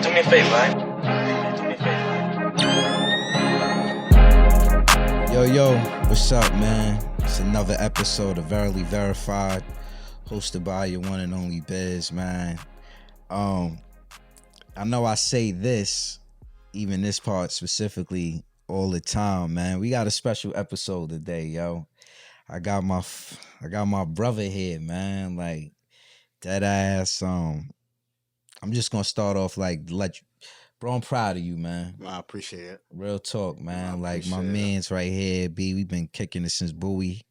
do me a favor, right? Do me a favor. Yo, what's up, man? It's another episode of Verily Verified, hosted by your one and only Biz, man. I know I say this, even this part specifically, all the time, man. We got a special episode today, yo. I got my brother here, man. Like that ass. I'm just gonna start off like bro, I'm proud of you, man. I appreciate it. Real talk, man. Like my man's right here, B. We've been kicking it since Bowie.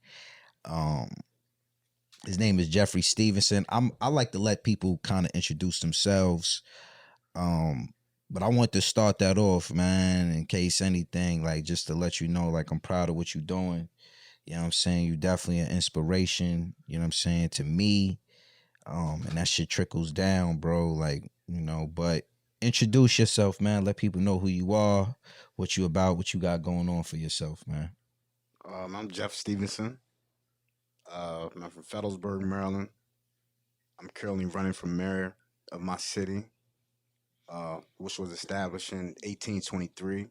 His name is Jeff Stevenson. I like to let people kind of introduce themselves. But I want to start that off, man, in case anything, like just to let you know, like I'm proud of what you're doing. You know what I'm saying? You definitely an inspiration, you know what I'm saying, to me. And that shit trickles down, bro. Like, you know, but introduce yourself, man. Let people know who you are, what you about, what you got going on for yourself, man. I'm Jeff Stevenson. I'm from Federalsburg, Maryland. I'm currently running for mayor of my city, which was established in 1823.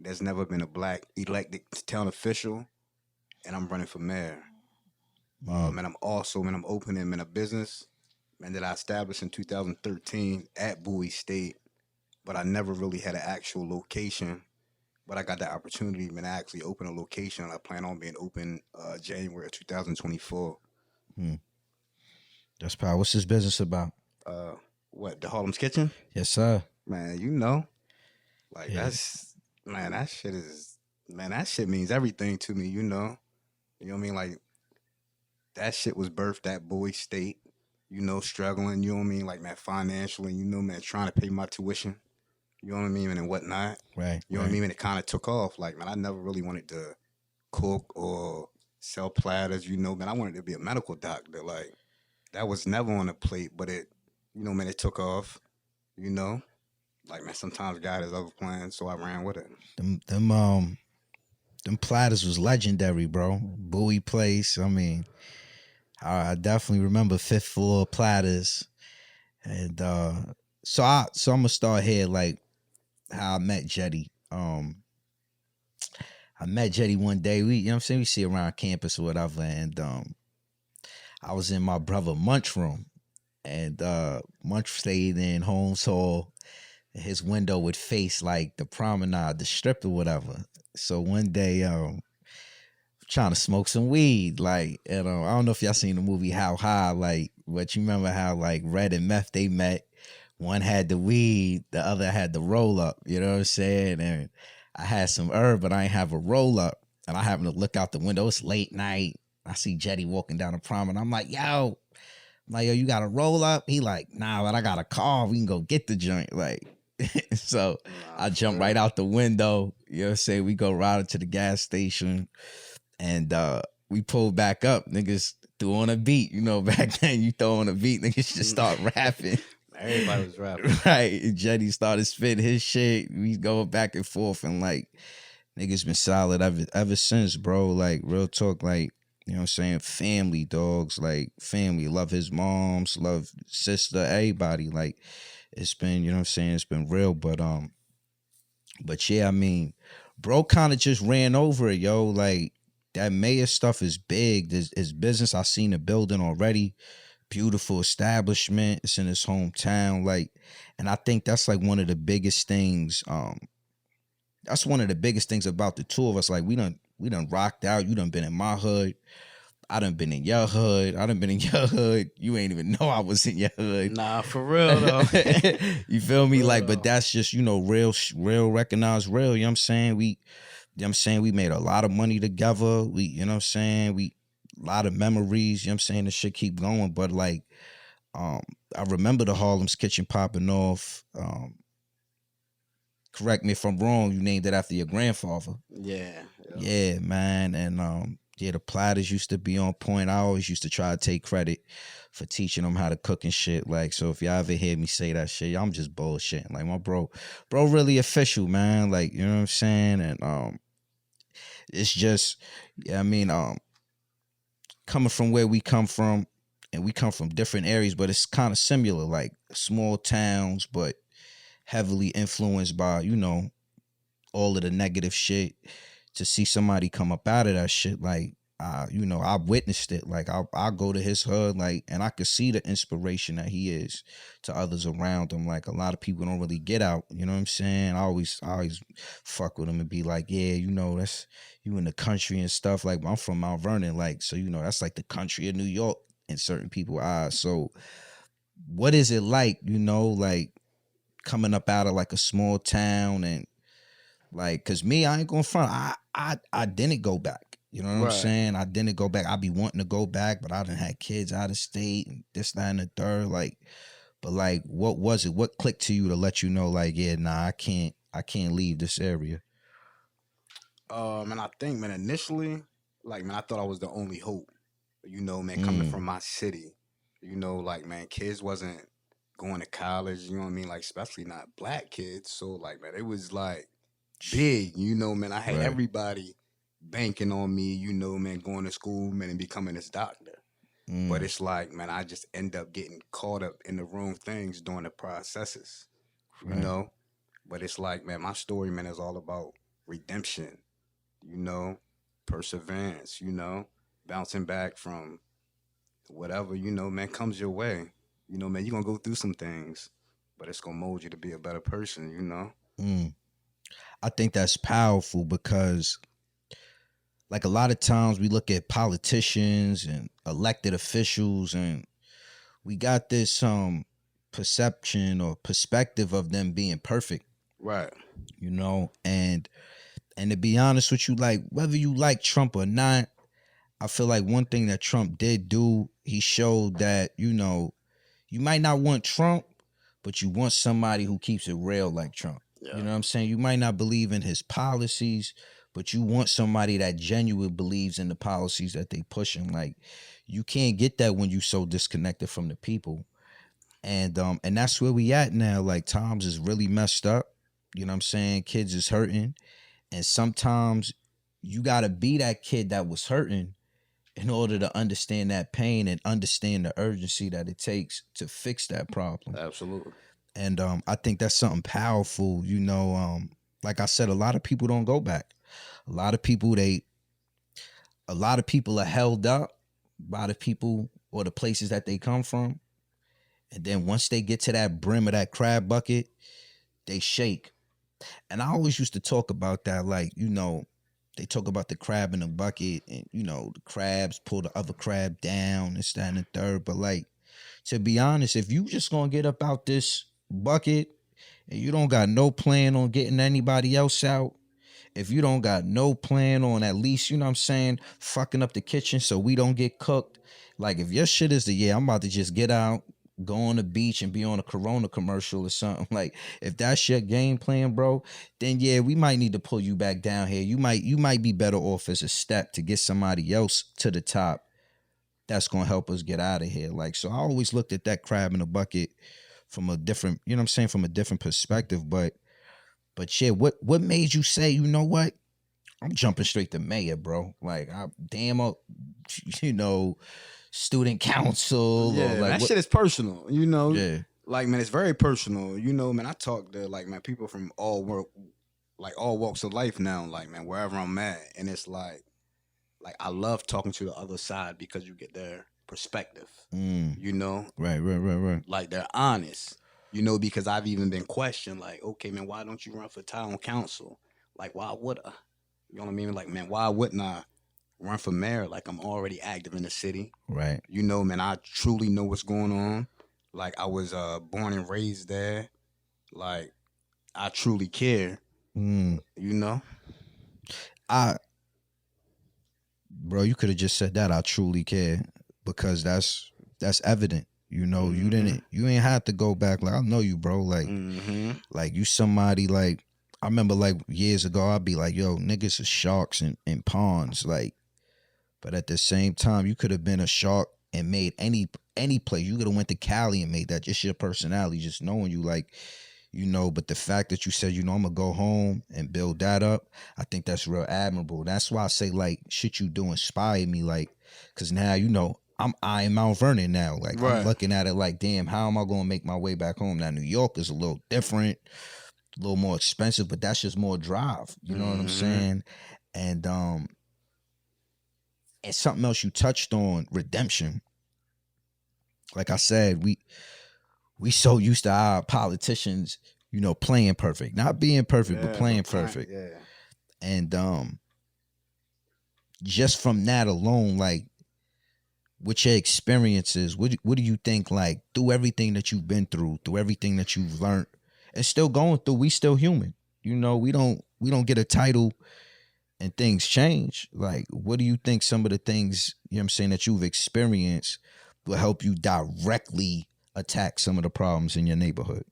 There's never been a black elected town official, and I'm running for mayor. And I'm opening a business, and that I established in 2013 at Bowie State, but I never really had an actual location. But I got the opportunity, man, to actually open a location. I plan on being open January of 2024. That's power. What's this business about? What, the Harlem's Kitchen? Yes, sir. Man, you know, like that shit means everything to me, you know. You know what I mean? Like, that shit was birthed at Bowie State, you know, struggling, you know what I mean? Like, man, financially, you know, man, trying to pay my tuition, you know what I mean, and whatnot. Right. You know what I mean? And it kind of took off. Like, man, I never really wanted to cook or sell platters, you know, man. I wanted to be a medical doctor. Like, that was never on the plate, but it, you know, man, it took off, you know. Like, man, sometimes God has other plans, so I ran with it. Them platters was legendary, bro. Bowie Place. I mean, I definitely remember fifth floor platters. And so I'm gonna start here, like how I met Jetty. I met Jetty one day. We, you know what I'm saying, we see around campus or whatever, and I was in my brother Munch room, and Munch stayed in Holmes Hall. His window would face like the promenade, the strip or whatever. So one day, trying to smoke some weed, like, I don't know if y'all seen the movie How High, like, but you remember how like Red and Meth, they met. One had the weed, the other had the roll up. You know what I'm saying? And I had some herb, but I ain't have a roll up. And I happen to look out the window. It's late night. I see Jetty walking down the promenade. I'm like, yo, you got a roll up? He like, nah, but I got a car. We can go get the joint. Like, so I jump right out the window. You know what I'm saying? We go right into the gas station, and we pull back up. Niggas threw on a beat. You know, back then you throw on a beat, niggas just start rapping. Everybody was rapping. Right. And Jetty started spitting his shit. We going back and forth, and like niggas been solid ever since, bro. Like, real talk, like, you know what I'm saying? Family, dogs, like family. Love his moms, love sister, everybody. Like, it's been, you know what I'm saying, it's been real. But yeah, I mean, bro kind of just ran over it, yo. Like, that mayor stuff is big. His business, I seen the building already. Beautiful establishment. It's in his hometown. Like, and I think that's like one of the biggest things. That's one of the biggest things about the two of us. Like, we done rocked out. You done been in my hood. I done been in your hood. I done been in your hood. You ain't even know I was in your hood. Nah, for real though. You feel me? Like, but that's just, you know, real recognized real. You know what I'm saying? We made a lot of money together. We, you know what I'm saying? A lot of memories, you know what I'm saying? The shit keep going. But like, I remember the Harlem's Kitchen popping off. Correct me if I'm wrong, you named it after your grandfather. Yeah, man. And yeah, the platters used to be on point. I always used to try to take credit for teaching them how to cook and shit. Like, so if y'all ever hear me say that shit, I'm just bullshitting. Like, my bro really official, man. Like, you know what I'm saying? And it's just, yeah, I mean, coming from where we come from, and we come from different areas, but it's kind of similar, like small towns, but heavily influenced by, you know, all of the negative shit, to see somebody come up out of that shit, like, you know, I witnessed it. Like, I go to his hood, like, and I could see the inspiration that he is to others around him. Like, a lot of people don't really get out. You know what I'm saying? I always fuck with him and be like, yeah, you know, that's you in the country and stuff. Like, I'm from Mount Vernon, like, so you know, that's like the country of New York in certain people's eyes. So, what is it like? You know, like coming up out of like a small town and like, cause me, I ain't gonna front. I didn't go back. You know what I'm Right. saying? I didn't go back. I be wanting to go back, but I done had kids out of state and this, that, and the third. Like, but like, what was it? What clicked to you to let you know, like, yeah, nah, I can't leave this area. And I think, man, initially, like, man, I thought I was the only hope. You know, man, coming Mm, from my city, you know, like, man, kids wasn't going to college. You know what I mean? Like, especially not black kids. So, like, man, it was like big. You know, man, I had right. everybody banking on me. You know, man, going to school, man, and becoming this doctor. But Mm, it's like, man, I just end up getting caught up in the wrong things during the processes. You right. know, but it's like, man, my story, man, is all about redemption, you know, perseverance, you know, bouncing back from whatever, you know, man, comes your way. You know, man, you're going to go through some things, but it's going to mold you to be a better person, you know? Mm. I think that's powerful because, like, a lot of times we look at politicians and elected officials, and we got this perception or perspective of them being perfect, Right. you know, and to be honest with you, like, whether you like Trump or not, I feel like one thing that Trump did do, he showed that, you know, you might not want Trump, but you want somebody who keeps it real like Trump. You Yeah. know what I'm saying? You might not believe in his policies, but you want somebody that genuinely believes in the policies that they pushing. Like, you can't get that when you so disconnected from the people. And that's where we at now. Like, times is really messed up. You know what I'm saying? Kids is hurting. And sometimes you gotta be that kid that was hurting in order to understand that pain and understand the urgency that it takes to fix that problem. Absolutely. And I think that's something powerful. You know, like I said, a lot of people don't go back. A lot of people a lot of people are held up by the people or the places that they come from. And then once they get to that brim of that crab bucket, they shake. And I always used to talk about that, like, you know, they talk about the crab in the bucket and, you know, the crabs pull the other crab down, this, that, and the third. But, like, to be honest, if you just gonna get up out this bucket and you don't got no plan on getting anybody else out, if you don't got no plan on at least, you know what I'm saying, fucking up the kitchen so we don't get cooked, like, if your shit is the, yeah, I'm about to just get out, go on the beach and be on a Corona commercial or something, like, if that's your game plan, bro, then yeah, we might need to pull you back down here. You might be better off as a step to get somebody else to the top that's gonna help us get out of here. Like, so I always looked at that crab in the bucket from a different, you know what I'm saying, from a different perspective. But yeah, what made you say, you know what? I'm jumping straight to mayor, bro. Like, I damn up, you know, student council or Yeah, like that what? shit is personal, you know? Yeah, Like, man, it's very personal. You know, man, I talk to, like, man, people from all work, like, all walks of life now, like, man, wherever I'm at. And it's like I love talking to the other side because you get their perspective. mm, You know, right. like they're honest. You know, because I've even been questioned, like, okay, man, why don't you run for town council? Like, why would I? You know what I mean? Like, man, why wouldn't I run for mayor? Like, I'm already active in the city. Right. You know, man, I truly know what's going on. Like, I was born and raised there. Like, I truly care. Mm. You know. I, bro, you could have just said that. I truly care, because that's evident. You know, Mm-hmm. you ain't have to go back. Like, I know you, bro. Mm-hmm. Like you somebody, like, I remember, like, years ago, I'd be like, yo, niggas are sharks and ponds. Like, but at the same time, you could have been a shark and made any play. You could have went to Cali and made that. Just your personality, just knowing you, like, you know. But the fact that you said, you know, I'm gonna go home and build that up, I think that's real admirable. That's why I say, like, shit you do inspire me, like, cause now, you know, I am Mount Vernon now. Like I'm Right. looking at it like, damn, how am I gonna make my way back home? Now New York is a little different, a little more expensive, but that's just more drive. You know what I'm saying? And something else you touched on, redemption. Like I said, we so used to our politicians, playing perfect. Not being perfect, but playing perfect. Yeah. And just from that alone, like with your experiences, what do you think, like, through everything that you've been through everything that you've learned and still going through, we still human. We don't get a title and things change. Like, what do you think some of the things, that you've experienced will help you directly attack some of the problems in your neighborhood?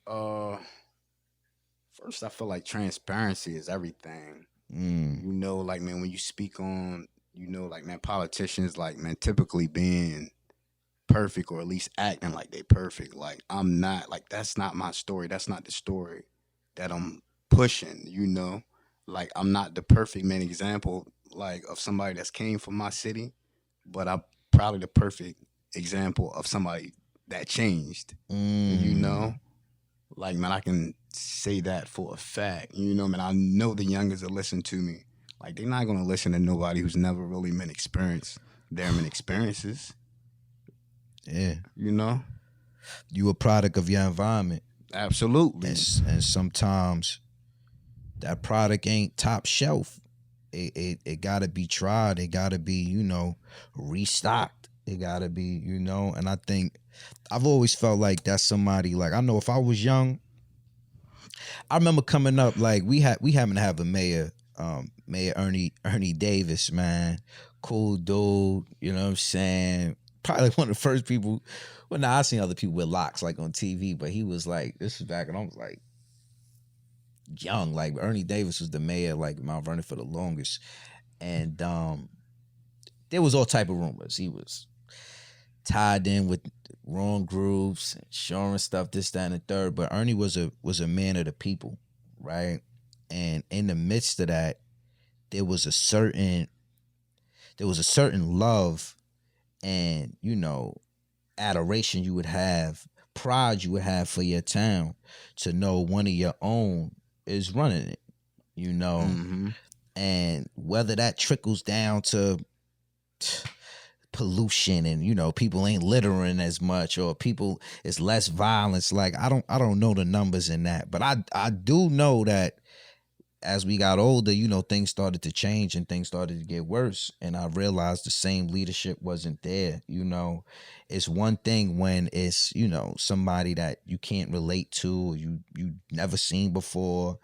First, I feel like transparency is everything. Like, man, when you speak on, like, man, politicians, like, man, typically being perfect or at least acting like they perfect. Like, I'm not, like, that's not my story. That's not the story that I'm pushing. Like, I'm not the perfect man example, like, of somebody that's came from my city, but I'm probably the perfect example of somebody that changed, like, man, I can say that for a fact. Man, I know the youngers that listen to me. Like, they're not gonna listen to nobody who's never really been experienced their experiences. Yeah. You a product of your environment. Absolutely. And sometimes that product ain't top shelf. It gotta be tried. It gotta be, restocked. It gotta be, and I think I've always felt like that's somebody, like, I know if I was young, I remember coming up, like, we happen to have a mayor, Mayor Ernie Davis, man. Cool dude, you know what I'm saying? Probably one of the first people, I seen other people with locks, like, on TV, but he was like, this was back when I was like young. Like, Ernie Davis was the mayor, like, Mount Vernon for the longest. And there was all type of rumors. He was tied in with wrong groups, insurance stuff, this, that, and the third. But Ernie was a man of the people, right? And in the midst of that, there was a certain love and, adoration you would have, pride you would have for your town to know one of your own is running it, and whether that trickles down to pollution and people ain't littering as much or people it's less violence, like I don't know the numbers in that, but I do know that as we got older, things started to change and things started to get worse, and I realized the same leadership wasn't there. It's one thing when it's somebody that you can't relate to or you never seen before.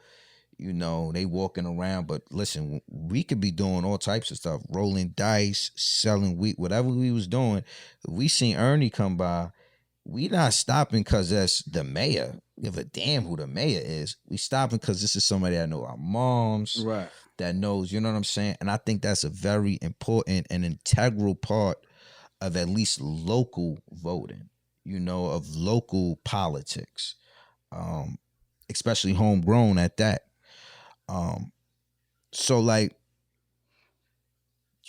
They walking around, but listen, we could be doing all types of stuff, rolling dice, selling wheat, whatever we was doing. If we seen Ernie come by, we not stopping because that's the mayor. Give a damn who the mayor is. We stopping because this is somebody that know our moms, right? That knows, you know what I'm saying? And I think that's a very important and integral part of at least local voting, of local politics, especially homegrown at that. So like,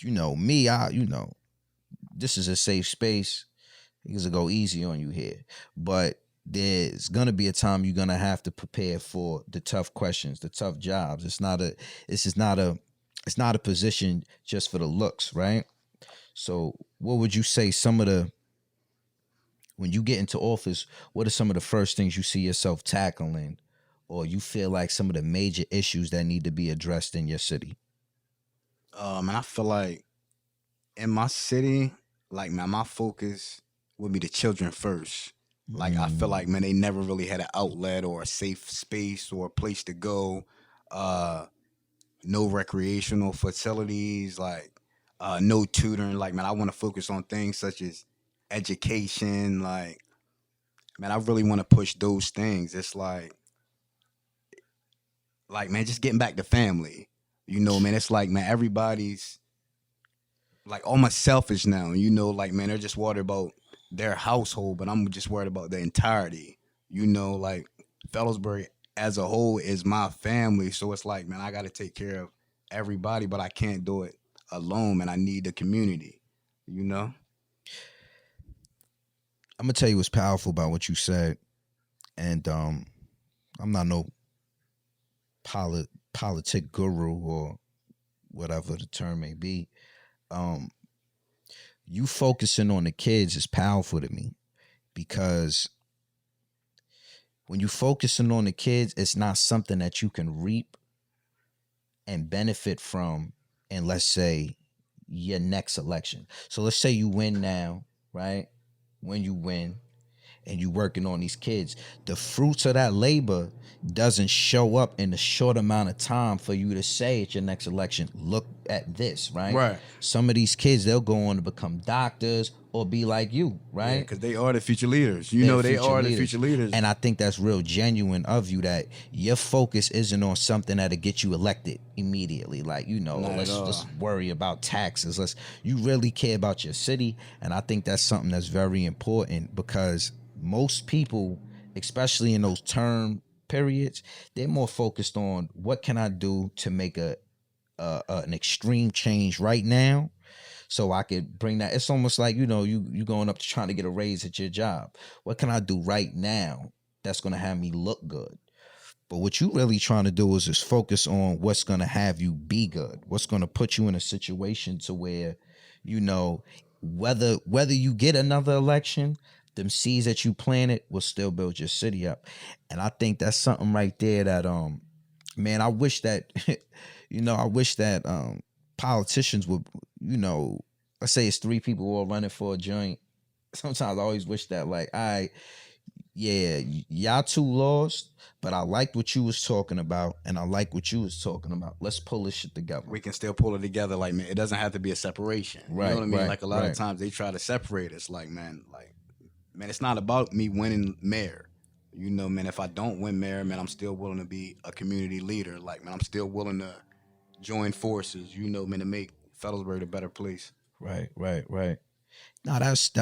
me, this is a safe space. Niggas will go easy on you here, but there's gonna be a time you're gonna have to prepare for the tough questions, the tough jobs. It's not a position just for the looks, right? So what would you say when you get into office, what are some of the first things you see yourself tackling, or you feel like some of the major issues that need to be addressed in your city? And I feel like in my city, like, man, my focus would be the children first. Like, I feel like, man, they never really had an outlet or a safe space or a place to go. No recreational facilities, like, no tutoring. Like, man, I want to focus on things such as education. Like, man, I really want to push those things. It's like, man, just getting back to family. Man, it's like, man, everybody's like almost selfish now. Like, man, they're just worried about their household, but I'm just worried about the entirety. Like, Federalsburg as a whole is my family. So it's like, man, I got to take care of everybody, but I can't do it alone, man. I need the community. You know. I'm gonna tell you what's powerful about what you said, and I'm not no politic guru or whatever the term may be. Um, you focusing on the kids is powerful to me because when you focusing on the kids, it's not something that you can reap and benefit from in, let's say, your next election. So let's say you win now, right? When you win and you working on these kids, the fruits of that labor doesn't show up in a short amount of time for you to say at your next election, look at this, right? Right. Some of these kids, they'll go on to become doctors or be like you, right? Yeah, because they are the future leaders. You They're know, the they future are leaders. the future leaders. And I think that's real genuine of you, that your focus isn't on something that'll get you elected immediately. Like, you know, Not at let's all. worry about taxes. You really care about your city. And I think that's something that's very important because most people, especially in those term periods, they're more focused on what can I do to make an extreme change right now, so I could bring that. It's almost like, you know, you going up to trying to get a raise at your job. What can I do right now that's going to have me look good? But what you really trying to do is just focus on what's going to have you be good. What's going to put you in a situation to where, you know, whether you get another election, them seeds that you planted will still build your city up. And I think that's something right there that man, I wish that I wish that politicians would, you know, let's say it's 3 people all running for a joint. Sometimes I always wish that, like, y'all 2 lost, but I liked what you was talking about, and I like what you was talking about. Let's pull this shit together. We can still pull it together. Like, man, it doesn't have to be a separation. Right, You know what I mean? right, Like, a lot right. of times they try to separate us. Like, man, it's not about me winning mayor. You know, man, if I don't win mayor, man, I'm still willing to be a community leader. Like, man, I'm still willing to join forces, you know, man, to make Federalsburg a better place. Right. No, that's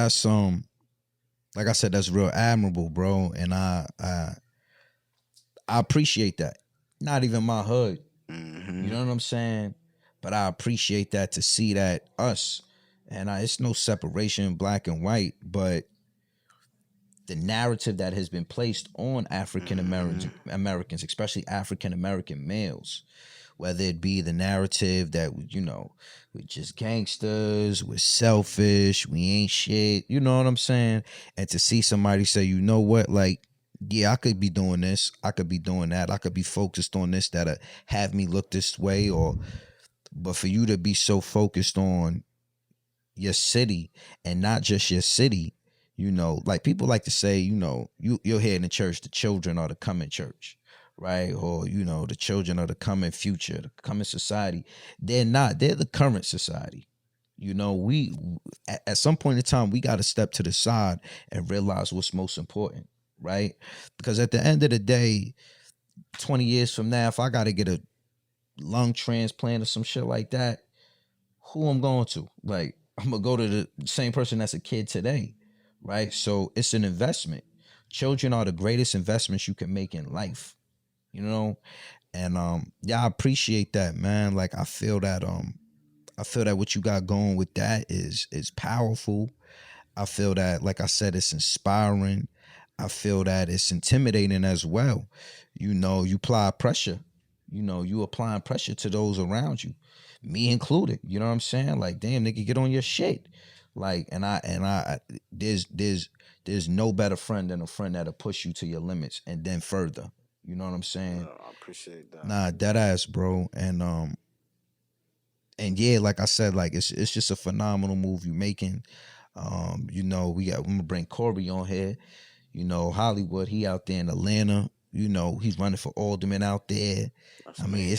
like I said, that's real admirable, bro, and I appreciate that. Not even my hood, Mm-hmm. you know what I'm saying? But I appreciate that, to see that us, and it's no separation, black and white, but the narrative that has been placed on African Americans, especially African American males, whether it be the narrative that, you know, we're just gangsters, we're selfish, we ain't shit, you know what I'm saying? And to see somebody say, you know what, like, yeah, I could be doing this, I could be doing that, I could be focused on this that'll have me look this way, but for you to be so focused on your city, and not just your city, you know, like people like to say, you know, you'll hear in the church, the children are the coming church, right? Or, you know, the children are the coming future, the coming society. They're not. They're the current society. You know, we at some point in time, we got to step to the side and realize what's most important, right? Because at the end of the day, 20 years from now, if I got to get a lung transplant or some shit like that, who I'm going to? Like, I'm going to go to the same person that's a kid today, right? So it's an investment. Children are the greatest investments you can make in life, you know? And I appreciate that, man. Like, I feel that what you got going with that is powerful. I feel that, like I said, it's inspiring. I feel that it's intimidating as well. You know, you apply pressure. You know, you applying pressure to those around you, me included. You know what I'm saying? Like, damn, nigga, get on your shit. Like, and I there's no better friend than a friend that'll push you to your limits and then further. You know what I'm saying? I appreciate that. Nah, dead ass, bro. And yeah, like I said, like it's just a phenomenal move you making. You know, I'm gonna bring Corey on here. You know, Hollywood, he out there in Atlanta. You know, he's running for alderman out there. That's I mean, amazing.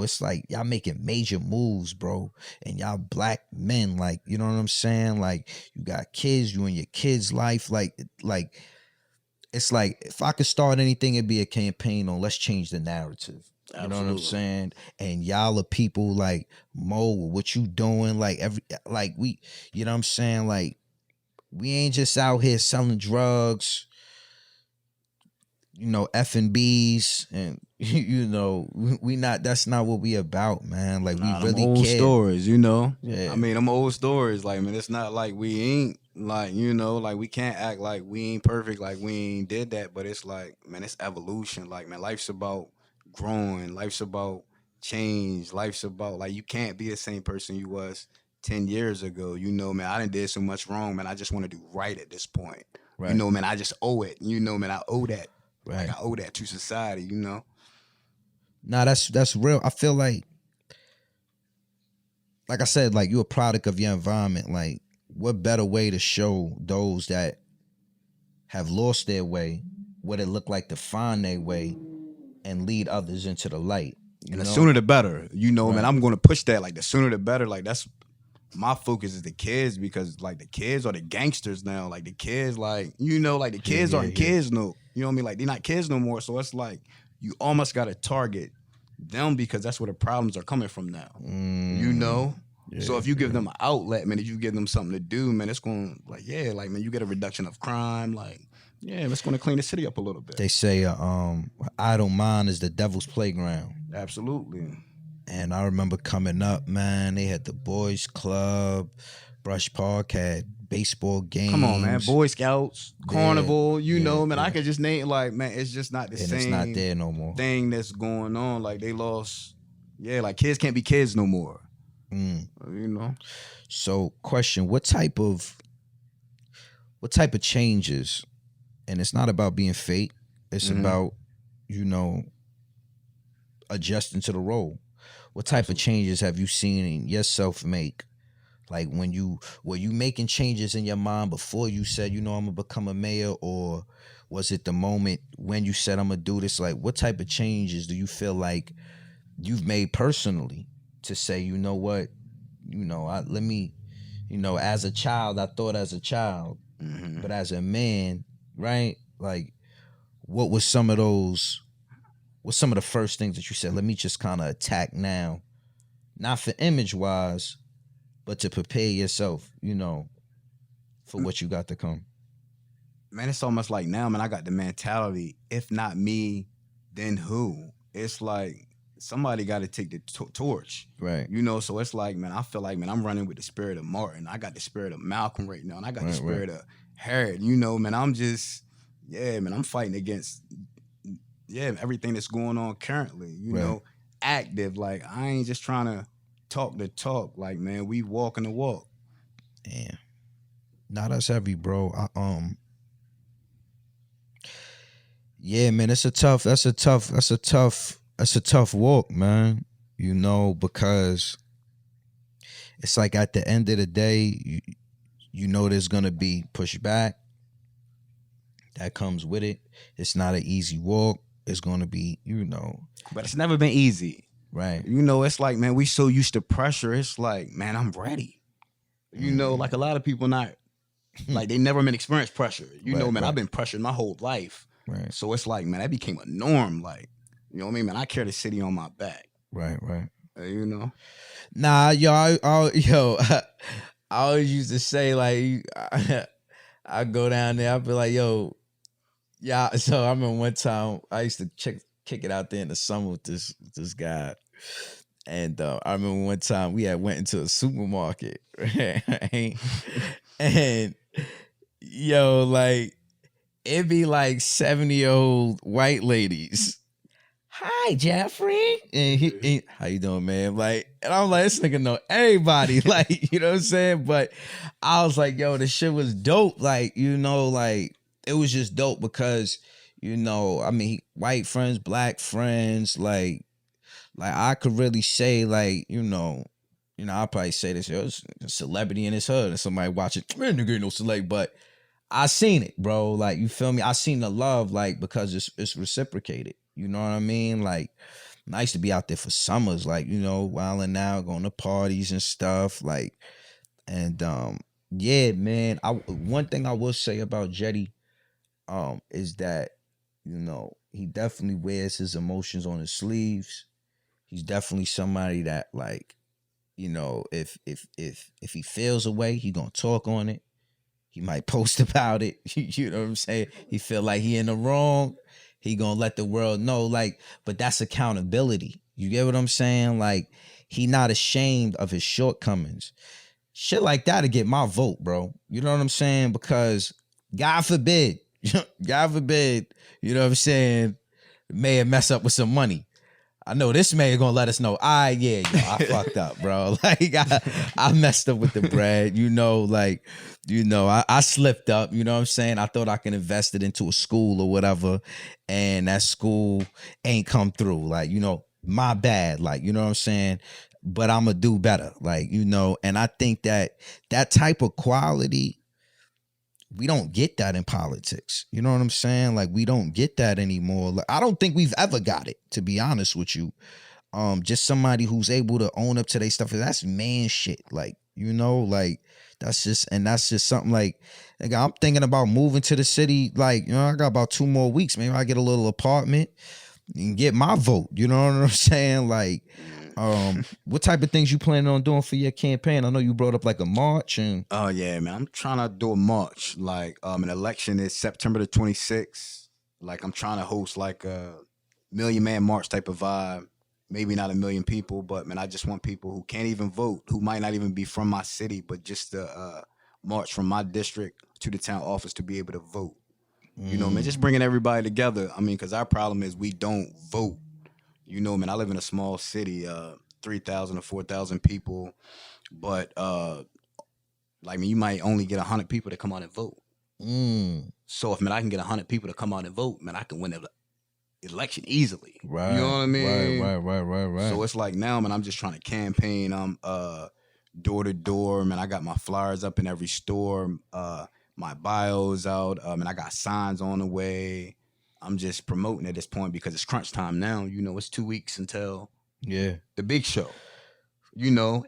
it's like y'all making major moves, bro. And y'all black men, like, you know what I'm saying? Like, you got kids, you in your kids' life. Like it's like, if I could start anything, it'd be a campaign on let's change the narrative. You know what I'm Absolutely. saying? And y'all are people like Mo, what you doing? Like we, you know what I'm saying? Like, we ain't just out here selling drugs. F&Bs and we not. That's not what we about, man. Like we Nah, them really old care. stories, Yeah. I mean, them old stories, like, man, it's not like we ain't, like, like, we can't act like we ain't perfect, like we ain't did that, but it's like, man, it's evolution. Like, man, life's about growing, life's about change, life's about, like, you can't be the same person you was 10 years ago. Man, I done did so much wrong, man. I just want to do right at this point. Right. Man, I just owe it. Man, I owe that. Right. Like, I owe that to society, Nah, that's real. I feel like I said, like, you're a product of your environment. Like, what better way to show those that have lost their way what it looked like to find their way and lead others into the light? The sooner the better. Right. Man, I'm going to push that. Like, the sooner the better. Like, that's my focus is the kids, because, like, the kids are the gangsters now. Like, the kids, like, like, the kids aren't kids no. You know what I mean? Like, they're not kids no more. So it's like you almost got to target them, because that's where the problems are coming from now. So if you give them an outlet, man, if you give them something to do, man, it's going to, like, man, you get a reduction of crime. Like, it's going to clean the city up a little bit. They say idle mind is the devil's playground. Absolutely. And I remember coming up, man, they had the Boys Club, Brush Park had baseball games. Come on, man. Boy Scouts, Carnival, man, I could just name, like, man, it's just not the same. It's not there no more. Thing that's going on. Like, they lost, like, kids can't be kids no more. So, question, what type of changes, and it's not about being fake, it's about, adjusting to the role. What type of changes have you seen yourself make? Like, were you making changes in your mind before you said, I'm gonna become a mayor, or was it the moment when you said I'm gonna do this? Like, what type of changes do you feel like you've made personally to say, you know what, as a child, I thought as a child, but as a man, right? Like, what's some of the first things that you said, let me just kind of attack now, not for image wise, but to prepare yourself, for what you got to come? Man, it's almost like now, man, I got the mentality, if not me, then who? It's like somebody got to take the torch. Right. So it's like, man, I feel like, man, I'm running with the spirit of Martin. I got the spirit of Malcolm right now, and I got the spirit of Harriet. Man, I'm just, man, I'm fighting against, everything that's going on currently, active. Like, I ain't just trying to talk the talk. Like, man, we walking the walk. Damn. Nah, that's heavy, bro. Man, that's a tough walk, man. Because it's like at the end of the day, there's gonna be pushback that comes with it. It's not an easy walk. It's gonna be, but it's never been easy. Right. It's like, man, we so used to pressure. It's like, man, I'm ready. Like, a lot of people not, like, they never been experienced pressure. Man, I've been pressured my whole life. Right. So it's like, man, that became a norm. Like, what I mean, man, I carry the city on my back. Right. Nah, I always used to say, like, I go down there, I'll be like, yo, yeah. So I remember one time I used to kick it out there in the summer with this guy. And I remember one time we went into a supermarket, right? And like, it'd be like 70-year-old white ladies. Hi, Jeffrey. And he, how you doing, man? Like, and I'm like, this nigga know everybody. Like, you know what I'm saying? But I was like, yo, this shit was dope. Like, like, it was just dope because, I mean, white friends, black friends, like I could really say, like, I'll probably say this, it's a celebrity in his hood and somebody watching, man, nigga ain't no celeb, but I seen it, bro. Like, you feel me? I seen the love, like, because it's reciprocated. You know what I mean? Like, I used to be out there for summers, like, wilding out, going to parties and stuff, like, and man. One thing I will say about Jetty, is that, he definitely wears his emotions on his sleeves. He's definitely somebody that, like, if he feels a way, he gonna talk on it. He might post about it. You know what I'm saying? He feel like he in the wrong. He gonna let the world know, like, but that's accountability. You get what I'm saying? Like, he not ashamed of his shortcomings. Shit like that to get my vote, bro. You know what I'm saying? Because God forbid, God forbid, you know what I'm saying, mayor mess up with some money. I know this mayor gonna let us know, I fucked up, bro. Like, I messed up with the bread, like, I slipped up, you know what I'm saying? I thought I could invest it into a school or whatever, and that school ain't come through. Like, my bad, like, you know what I'm saying? But I'm gonna do better, like, and I think that type of quality, we don't get that in politics. You know what I'm saying? Like, we don't get that anymore. Like, I don't think we've ever got it, to be honest with you. Just somebody who's able to own up to their stuff. That's man shit. Like, like that's just something like I'm thinking about moving to the city. Like, I got about 2 more weeks. Maybe I get a little apartment and get my vote. You know what I'm saying? Like, what type of things you planning on doing for your campaign? I know you brought up like a march and. Oh yeah, man. I'm trying to do a march. Like, an election is September the 26th. Like, I'm trying to host like a million man march type of vibe. Maybe not a million people, but man, I just want people who can't even vote, who might not even be from my city, but just to march from my district to the town office to be able to vote. Man, just bringing everybody together. I mean, because our problem is we don't vote. Man, I live in a small city, 3,000 or 4,000 people, but like, you might only get 100 people to come out and vote. So if I can get 100 people to come out and vote, man, I can win the election easily. Right. You know what I mean? Right. So it's like now, man, I'm just trying to campaign. I'm door to door, man. I got my flyers up in every store. My bio's out, and I got signs on the way. I'm just promoting at this point because it's crunch time now. It's 2 weeks until the big show.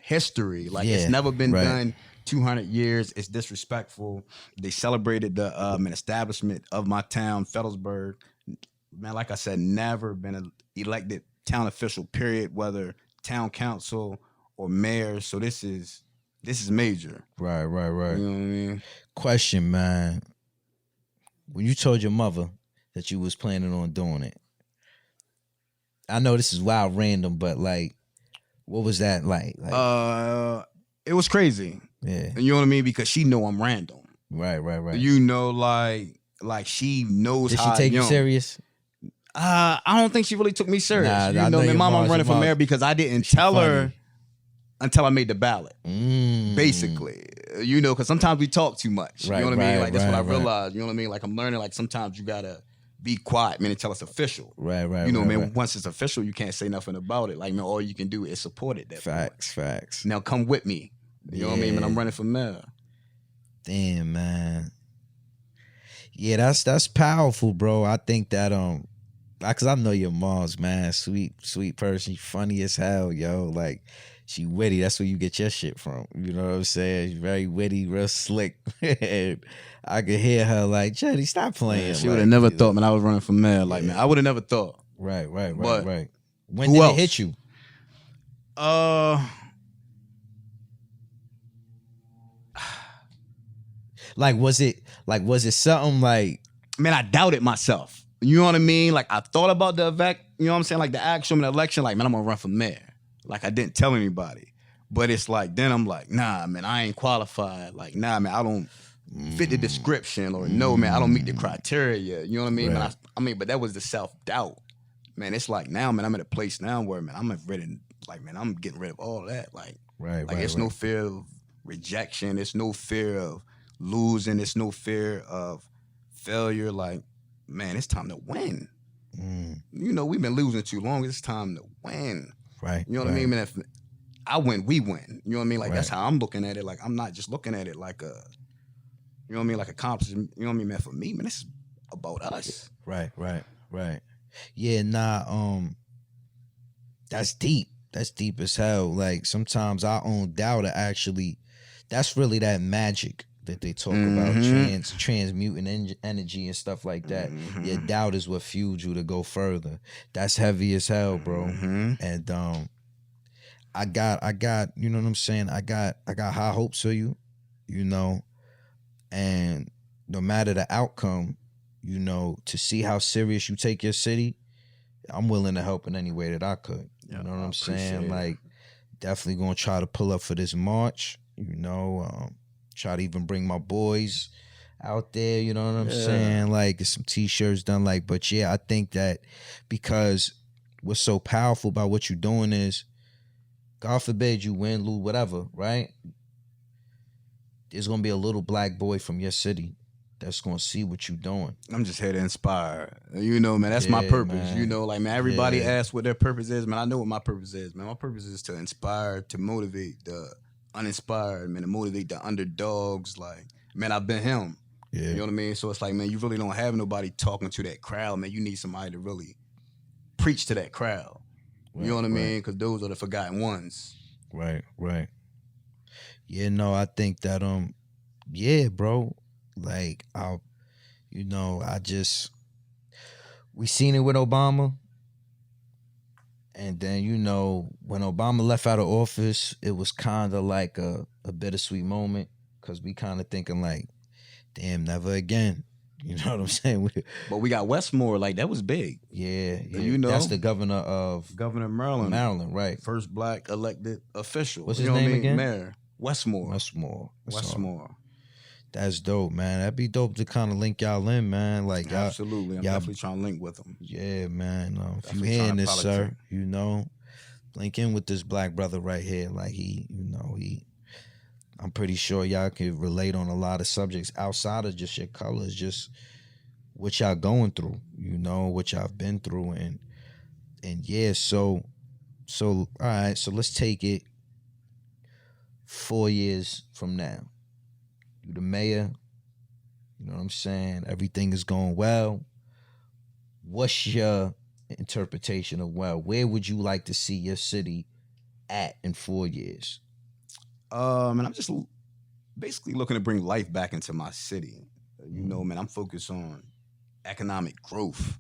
History. Like, it's never been done. 200 years. It's disrespectful. They celebrated the establishment of my town, Federalsburg. Man, like I said, never been an elected town official, period, whether town council or mayor. So this is major. Right. You know what I mean? Question, man. When you told your mother that you was planning on doing it, I know this is wild random, but like, what was that like? It was crazy. Yeah. You know what I mean? Because she know I'm random. Right. Like she knows Did how. Did she take you serious? I don't think she really took me serious. Nah, my mom, I'm running for mayor because I didn't tell her until I made the ballot. Basically, because sometimes we talk too much. Right, you know what I mean? Like, that's what I right. realized. You know what I mean? Like, I'm learning. Like, sometimes you gotta be quiet, man, until it's official. Right. Once it's official, you can't say nothing about it. Like, man, all you can do is support it. Facts. Now come with me. You know what I mean? Man, I'm running for mayor. Damn, man. Yeah, that's powerful, bro. I think that because I know your mom's, man, sweet person, funny as hell, yo. Like, she witty. That's where you get your shit from. You know what I'm saying? She's very witty, real slick. And I could hear her like, Jetty, stop playing. Yeah, she would have never thought, man, I was running for mayor. Like, man, I would have never thought. Right. But When did it hit you? Like, was it something like? Man, I doubted myself. You know what I mean? Like, I thought about the event, you know what I'm saying? Like, the actual election, like, man, I'm gonna run for mayor. Like, I didn't tell anybody. But it's like, then I'm like, nah, man, I ain't qualified. Like, nah, man, I don't fit the description, or no, man, I don't meet the criteria. You know what I mean? Right. But that was the self-doubt. Man, it's like now, man, I'm at a place now where, man, I'm ready, like, man, I'm getting rid of all that. Like, it's no fear of rejection. It's no fear of losing. It's no fear of failure. Like, man, it's time to win. We've been losing too long. It's time to win. Right. You know what I mean? Man, if I win, we win. You know what I mean? Like, that's how I'm looking at it. Like, I'm not just looking at it like a, you know what I mean? Like, accomplishment. You know what I mean, man? For me, man, it's about us. Right. Yeah, nah, that's deep. That's deep as hell. Like, sometimes our own doubt actually, that's really that magic that they talk about, transmuting energy and stuff like that. Your doubt is what fueled you to go further. That's heavy as hell, bro. And I got, you know what I'm saying? I got high hopes for you, and no matter the outcome, you know, to see how serious you take your city, I'm willing to help in any way that I could. You know what I'm saying? Like, definitely gonna try to pull up for this march. You know, try to even bring my boys out there. You know what I'm saying? Like, get some t-shirts done. Like, but yeah, I think that because what's so powerful about what you're doing is, God forbid you win, lose, whatever, right? There's gonna be a little black boy from your city that's gonna see what you're doing. I'm just here to inspire. You know, man, that's my purpose. Man. You know, like, man, everybody asks what their purpose is. Man, I know what my purpose is, man. My purpose is to inspire, to motivate the uninspired, man, to motivate the underdogs. Like, man, I've been him. Yeah. You know what I mean? So it's like, man, you really don't have nobody talking to that crowd, man. You need somebody to really preach to that crowd. You know what I mean? Because those are the forgotten ones. Right. Yeah, no, I think that yeah, bro. Like, we seen it with Obama. And then, you know, when Obama left out of office, it was kind of like a bittersweet moment, because we kind of thinking like, damn, never again. You know what I'm saying? But we got Westmore, like, that was big. Yeah. You know, that's the governor of Maryland. Maryland, right? First black elected official. What's his name again? Mayor Westmore. That's dope, man. That'd be dope to kind of link y'all in, man. Like, absolutely, I'm definitely trying to link with them. Yeah, man. If you hearing this, sir, you know, link in with this black brother right here. Like, I'm pretty sure y'all can relate on a lot of subjects outside of just your colors, just what y'all going through, you know, what y'all been through, and yeah. So all right. So let's take it 4 years from now. You the mayor. You know what I'm saying? Everything is going well. What's your interpretation of well? Where would you like to see your city at in 4 years? And I'm just basically looking to bring life back into my city. You know, man, I'm focused on economic growth.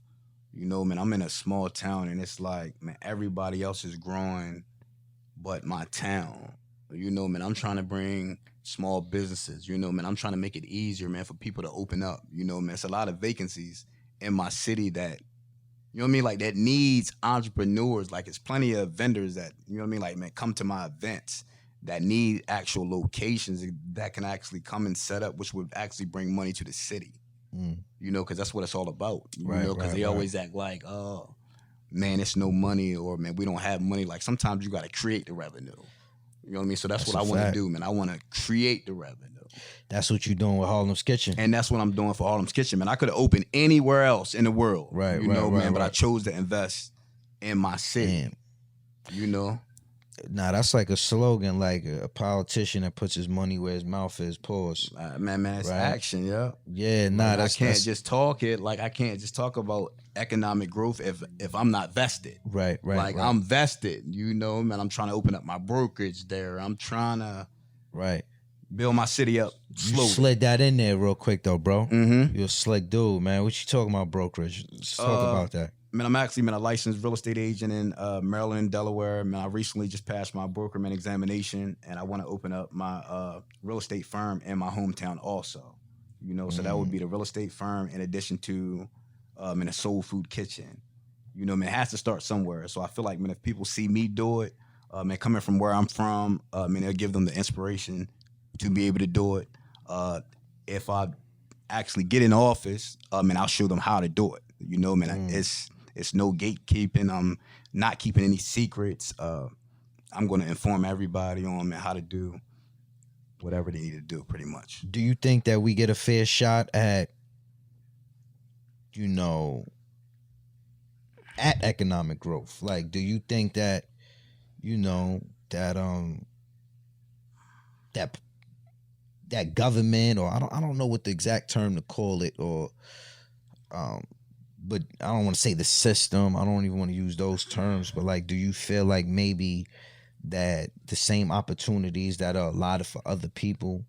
You know, man, I'm in a small town, and it's like, man, everybody else is growing but my town. You know, man, I'm trying to bring small businesses. You know, man, I'm trying to make it easier, man, for people to open up. You know, man, it's a lot of vacancies in my city that, you know what I mean, like, that needs entrepreneurs. Like, it's plenty of vendors that, you know what I mean, like, man, come to my events that need actual locations that can actually come and set up, which would actually bring money to the city. You know, because that's what it's all about. You know, because they always act like, oh, man, it's no money, or, man, we don't have money. Like, sometimes you got to create the revenue. You know what I mean? So that's what I want to do, man. I want to create the revenue. That's what you're doing with Harlem's Kitchen. And that's what I'm doing for Harlem's Kitchen, man. I could have opened anywhere else in the world. Right, you know, man. But I chose to invest in my city. Damn. You know? Nah, that's like a slogan, like a politician that puts his money where his mouth is. Pause. Man, it's action, yeah. Yeah, nah, I can't just talk it. Like, I can't just talk about economic growth if I'm not vested. Right. Like, I'm vested, you know, man. I'm trying to open up my brokerage there. I'm trying to build my city up slowly. You slid that in there real quick, though, bro. Mm-hmm. You're a slick dude, man. What you talking about, brokerage? Let's talk about that. Man, I'm actually a licensed real estate agent in Maryland, Delaware. Man, I recently just passed my brokerman examination, and I want to open up my real estate firm in my hometown also. You know, so that would be the real estate firm in addition to in a soul food kitchen. You know, man, it has to start somewhere. So I feel like, man, if people see me do it, man, coming from where I'm from, man, it'll give them the inspiration to be able to do it. If I actually get in office, man, I'll show them how to do it. You know, man, it's no gatekeeping. I'm not keeping any secrets. I'm going to inform everybody on, man, how to do whatever they need to do, pretty much. Do you think that we get a fair shot at, you know, at economic growth? Like, do you think that, you know, that that government, or I don't know what the exact term to call it, or but I don't want to say the system. I don't even want to use those terms. But, like, do you feel like maybe that the same opportunities that are allotted for other people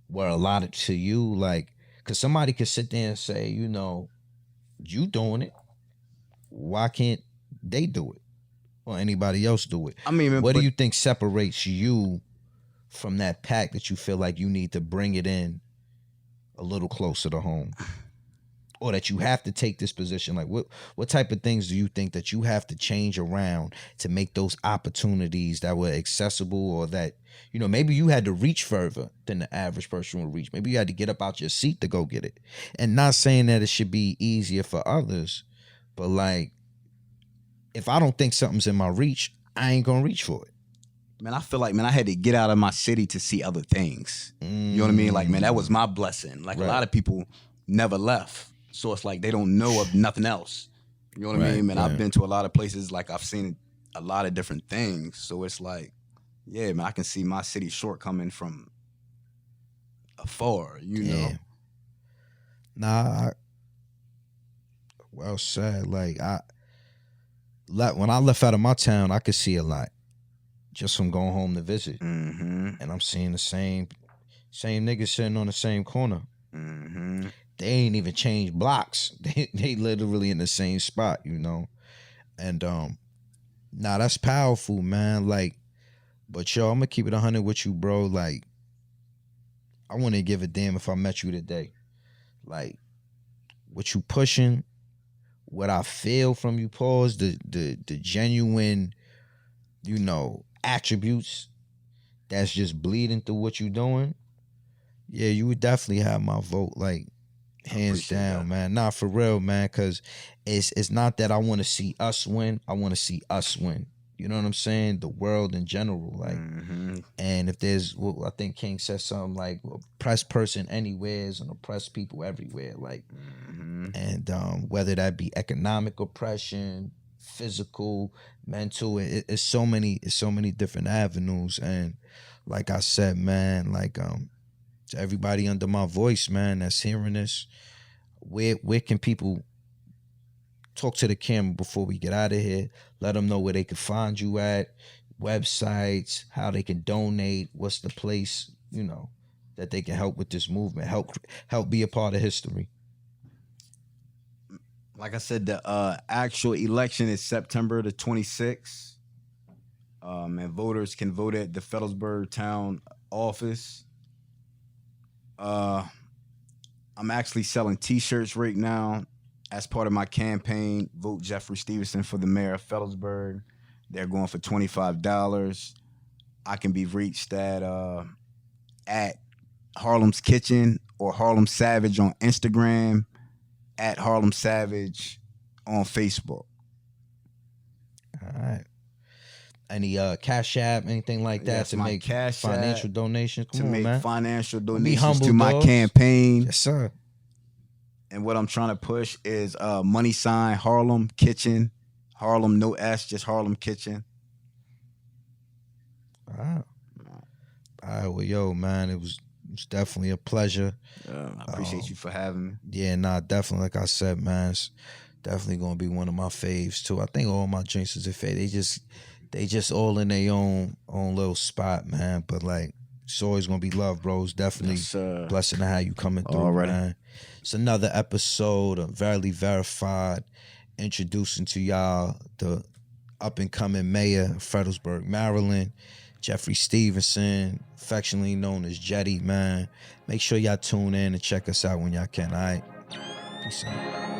were allotted to you? Like, because somebody could sit there and say, you know, you doing it. Why can't they do it? Or anybody else do it? I mean, what do you think separates you from that pack that you feel like you need to bring it in a little closer to home? or that you have to take this position? Like what type of things do you think that you have to change around to make those opportunities that were accessible, or that, you know, maybe you had to reach further than the average person would reach. Maybe you had to get up out your seat to go get it. And not saying that it should be easier for others, but like, if I don't think something's in my reach, I ain't gonna reach for it. Man, I feel like, man, I had to get out of my city to see other things. You know what I mean? Like, man, that was my blessing. Like, Right. a lot of people never left. So it's like they don't know of nothing else. You know what I mean? Man, I've been to a lot of places. Like, I've seen a lot of different things. So it's like, yeah, man, I can see my city shortcoming from afar, you know? Nah, well said. Like, when I left out of my town, I could see a lot just from going home to visit. Mm-hmm. And I'm seeing the same niggas sitting on the same corner. Mm-hmm. They ain't even changed blocks. They literally in the same spot, you know. And nah, that's powerful, man. Like, but yo, I'm gonna keep it 100 with you, bro. Like, I wouldn't give a damn if I met you today. Like, what you pushing, what I feel from you, pause, the genuine, you know, attributes that's just bleeding through what you doing. Yeah, you would definitely have my vote, like, hands down, that. man. Nah, for real, man, because it's not that I want to see us win. I want to see us win. You know what I'm saying? The world in general, like. Mm-hmm. And if there's, well, I think King said something like, oppressed person anywhere is an oppressed people everywhere. Like, Mm-hmm. and whether that be economic oppression, physical, mental, it's so many different avenues. And like I said, man, like to everybody under my voice, man, that's hearing this, where can people talk to the camera before we get out of here? Let them know where they can find you at, websites, how they can donate, what's the place, you know, that they can help with this movement, help be a part of history. Like I said, the actual election is September the 26th. And voters can vote at the Federalsburg town office. I'm actually selling t-shirts right now as part of my campaign. Vote Jeffrey Stevenson for the mayor of Federalsburg. They're going for $25. I can be reached at Harlem's Kitchen or Harlem Savage on Instagram, at Harlem Savage on Facebook. All right. Any Cash App, anything like that, Yes, to my make Cash financial App donations? Come to on, make man. financial Be donations humble, to my dogs. campaign. Yes, sir. And what I'm trying to push is money sign Harlem Kitchen. Harlem, no S, just Harlem Kitchen. All right. All right, well, yo, man, it was definitely a pleasure. I appreciate you for having me. Yeah, nah, definitely. Like I said, man, it's definitely gonna be one of my faves too. I think all my drinks is a fave. They just all in their own little spot, man. But like, it's always gonna be love, bro. It's definitely blessing to have you coming through, Alrighty. man. It's another episode of Verily Verified, introducing to y'all the up and coming mayor of Federalsburg, Maryland, Jeffrey Stevenson, affectionately known as Jetty, man. Make sure y'all tune in and check us out when y'all can, all right? Peace out.